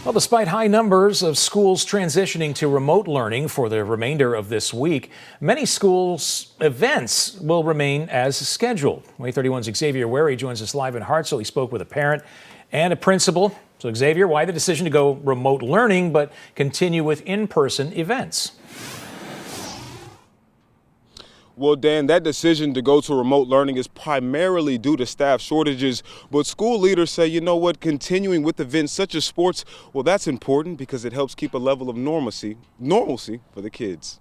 Well, despite high numbers of schools transitioning to remote learning for the remainder of this week, many schools' events will remain as scheduled. WAAY 31's Xavier Wary joins us live in Hartselle. He spoke with a parent and a principal. So, Xavier, why the decision to go remote learning but continue with in-person events? Well, Dan, that decision to go to remote learning is primarily due to staff shortages, but school leaders say, you know what, continuing with events such as sports, well, that's important because it helps keep a level of normalcy for the kids.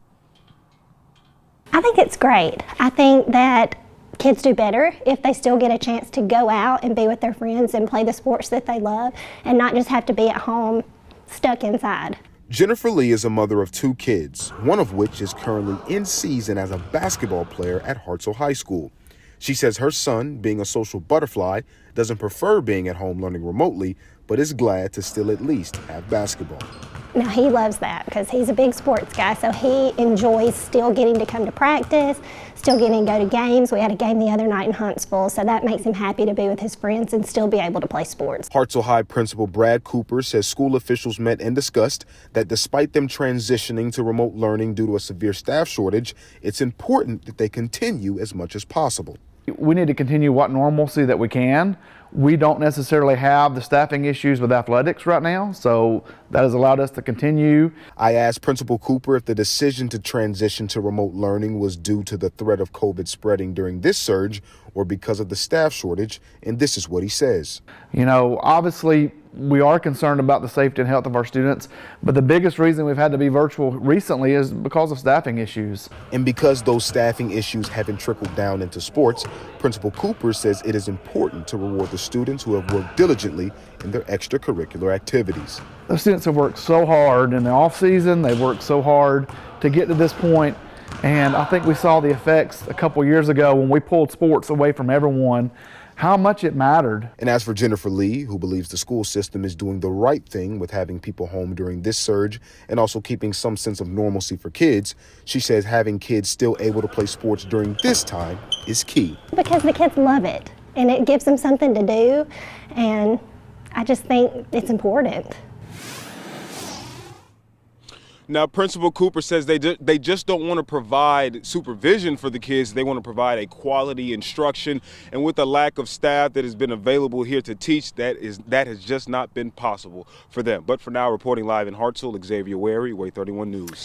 I think it's great. I think that kids do better if they still get a chance to go out and be with their friends and play the sports that they love and not just have to be at home stuck inside. Jennifer Lee is a mother of 2 kids, one of which is currently in season as a basketball player at Hartselle High School. She says her son, being a social butterfly, doesn't prefer being at home learning remotely, but is glad to still at least have basketball. Now he loves that because he's a big sports guy, so he enjoys still getting to come to practice, still getting to go to games. We had a game the other night in Huntsville, so that makes him happy to be with his friends and still be able to play sports. Hartselle High Principal Brad Cooper says school officials met and discussed that despite them transitioning to remote learning due to a severe staff shortage, it's important that they continue as much as possible. We need to continue what normalcy that we can. We don't necessarily have the staffing issues with athletics right now, so that has allowed us to continue. I asked Principal Cooper if the decision to transition to remote learning was due to the threat of COVID spreading during this surge or because of the staff shortage, and this is what he says. You know, obviously we are concerned about the safety and health of our students, but the biggest reason we've had to be virtual recently is because of staffing issues. And because those staffing issues haven't trickled down into sports, Principal Cooper says it is important to reward the students who have worked diligently in their extracurricular activities. The students have worked so hard in the off season, they've worked so hard to get to this point, and I think we saw the effects a couple years ago when we pulled sports away from everyone, how much it mattered. And as for Jennifer Lee, who believes the school system is doing the right thing with having people home during this surge and also keeping some sense of normalcy for kids, she says having kids still able to play sports during this time is key. Because the kids love it and it gives them something to do, and I just think it's important. Now, Principal Cooper says they just don't want to provide supervision for the kids. They want to provide a quality instruction. And with the lack of staff that has been available here to teach, that has just not been possible for them. But for now, reporting live in Hartselle, Xavier Wary, WAAY 31 News.